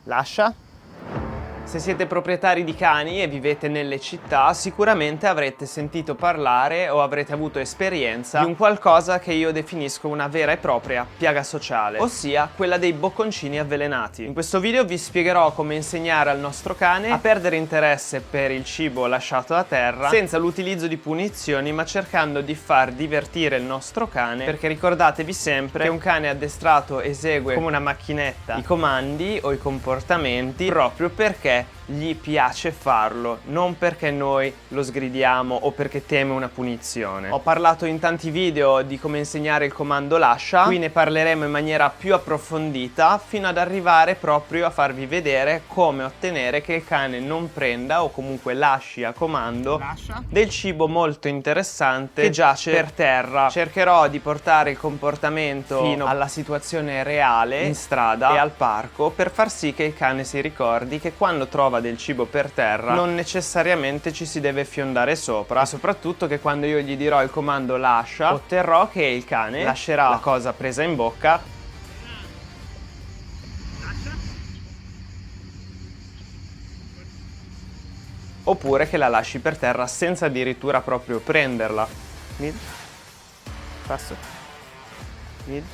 lascia. Se siete proprietari di cani e vivete nelle città, sicuramente avrete sentito parlare o avrete avuto esperienza di un qualcosa che io definisco una vera e propria piaga sociale, ossia quella dei bocconcini avvelenati. In questo video vi spiegherò come insegnare al nostro cane a perdere interesse per il cibo lasciato a terra senza l'utilizzo di punizioni, ma cercando di far divertire il nostro cane, perché ricordatevi sempre che un cane addestrato esegue come una macchinetta i comandi o i comportamenti proprio perché gli piace farlo, non perché noi lo sgridiamo o perché teme una punizione. Ho parlato in tanti video di come insegnare il comando lascia, qui ne parleremo in maniera più approfondita fino ad arrivare proprio a farvi vedere come ottenere che il cane non prenda o comunque lasci a comando del cibo molto interessante che giace per terra. Cercherò di portare il comportamento fino alla situazione reale in strada e al parco per far sì che il cane si ricordi che quando trova del cibo per terra non necessariamente ci si deve fiondare sopra, e soprattutto che quando io gli dirò il comando lascia otterrò che il cane lascerà la cosa presa in bocca oppure che la lasci per terra senza addirittura proprio prenderla. Mid, passo, mid,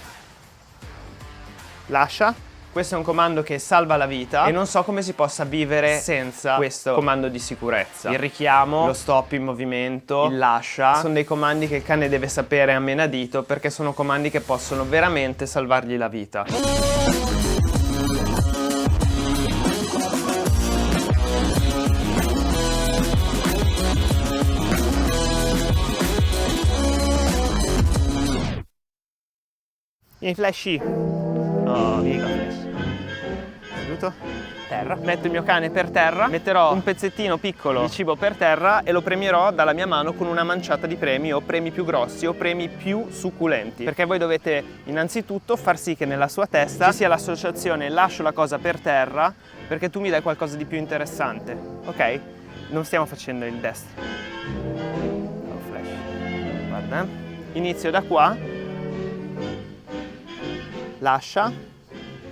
lascia. Questo è un comando che salva la vita e non so come si possa vivere senza questo comando di sicurezza. Il richiamo, lo stop in movimento, il lascia, sono dei comandi che il cane deve sapere a menadito perché sono comandi che possono veramente salvargli la vita. Vieni Flashy. Oh, vieni qua Flash. Seduto? Terra. Metto il mio cane per terra, metterò un pezzettino piccolo di cibo per terra e lo premierò dalla mia mano con una manciata di premi, o premi più grossi o premi più succulenti. Perché voi dovete innanzitutto far sì che nella sua testa ci sia l'associazione lascio la cosa per terra perché tu mi dai qualcosa di più interessante, ok? Non stiamo facendo il destro. Oh, Flash. Guarda. Inizio da qua. Lascia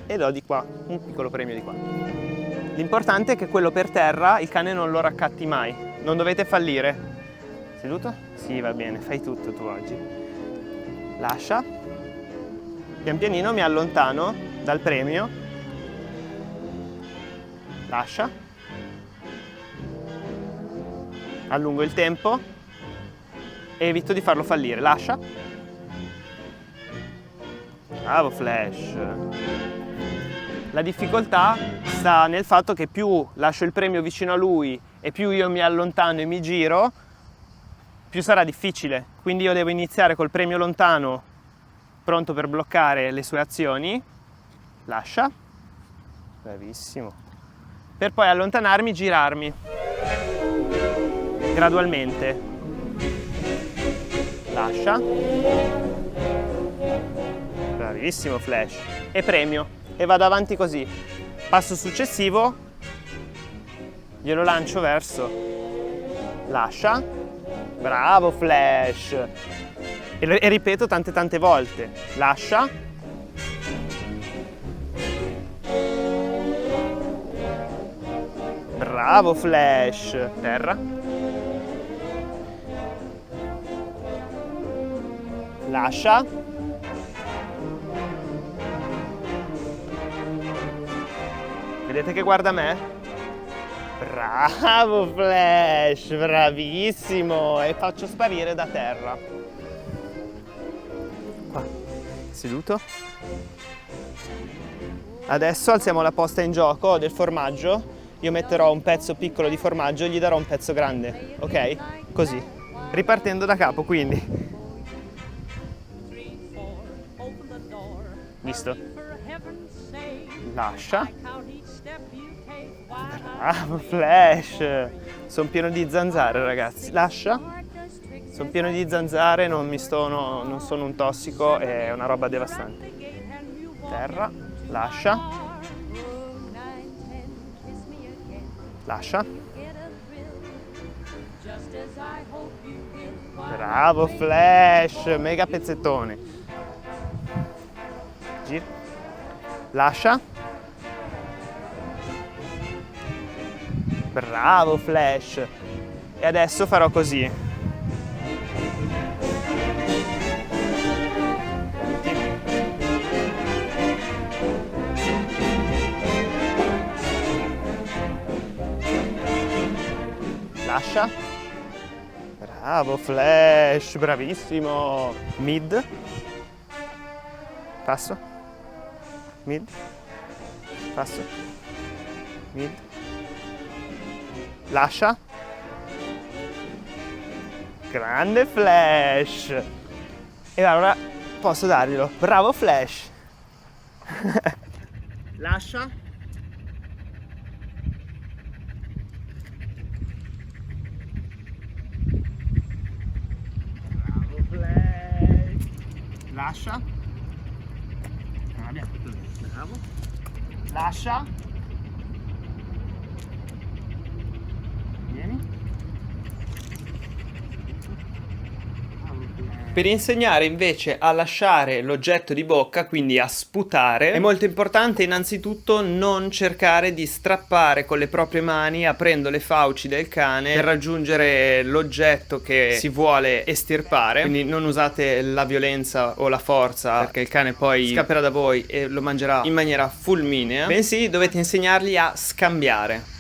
e do di qua, un piccolo premio di qua. L'importante è che quello per terra il cane non lo raccatti mai, non dovete fallire. Seduto? Sì, va bene, fai tutto tu oggi. Lascia. Pian pianino mi allontano dal premio. Lascia. Allungo il tempo e evito di farlo fallire. Lascia. Bravo Flash. La difficoltà sta nel fatto che più lascio il premio vicino a lui e più io mi allontano e mi giro, più sarà difficile. Quindi io devo iniziare col premio lontano, pronto per bloccare le sue azioni. Lascia. Bravissimo. Per poi allontanarmi, girarmi. Gradualmente. Lascia. Bravissimo Flash. E premio. E vado avanti così. Passo successivo, glielo lancio verso. Lascia. Bravo Flash. E ripeto tante volte. Lascia. Bravo Flash. Terra. Lascia. Vedete che guarda me? Bravo Flash, bravissimo! E faccio sparire da terra. Qua, seduto. Adesso alziamo la posta in gioco del formaggio. Io metterò un pezzo piccolo di formaggio e gli darò un pezzo grande, ok? Così, ripartendo da capo, quindi. Visto? Lascia. Bravo Flash! Sono pieno di zanzare ragazzi. Lascia. Sono pieno di zanzare, non sono un tossico, è una roba devastante. Terra. Lascia. Lascia. Bravo Flash! Mega pezzettone. Gira. Lascia. Bravo Flash. E adesso farò così. Lascia. Bravo Flash, bravissimo. Mid. Passo. Mid. Passo. Mid. Lascia. Grande Flash. E allora posso darglielo. Bravo Flash. Lascia. Bravo Flash. Lascia. Bravo. Lascia. Vieni. Per insegnare invece a lasciare l'oggetto di bocca, quindi a sputare, è molto importante innanzitutto non cercare di strappare con le proprie mani aprendo le fauci del cane per raggiungere l'oggetto che si vuole estirpare. Quindi non usate la violenza o la forza perché il cane poi scapperà da voi e lo mangerà in maniera fulminea, bensì dovete insegnargli a scambiare.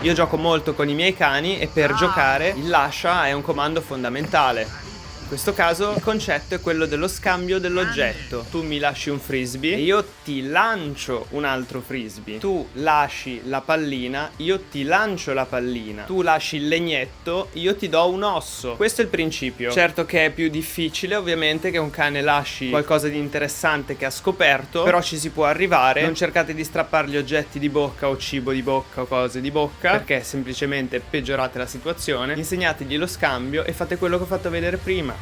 Io gioco molto con i miei cani e per giocare il lascia è un comando fondamentale. In questo caso il concetto è quello dello scambio dell'oggetto. Tu mi lasci un frisbee e io ti lancio un altro frisbee. Tu lasci la pallina, io ti lancio la pallina. Tu lasci il legnetto, io ti do un osso. Questo è il principio. Certo che è più difficile ovviamente che un cane lasci qualcosa di interessante che ha scoperto, però ci si può arrivare. Non cercate di strappargli oggetti di bocca o cibo di bocca o cose di bocca, perché semplicemente peggiorate la situazione. Insegnategli lo scambio e fate quello che ho fatto vedere prima.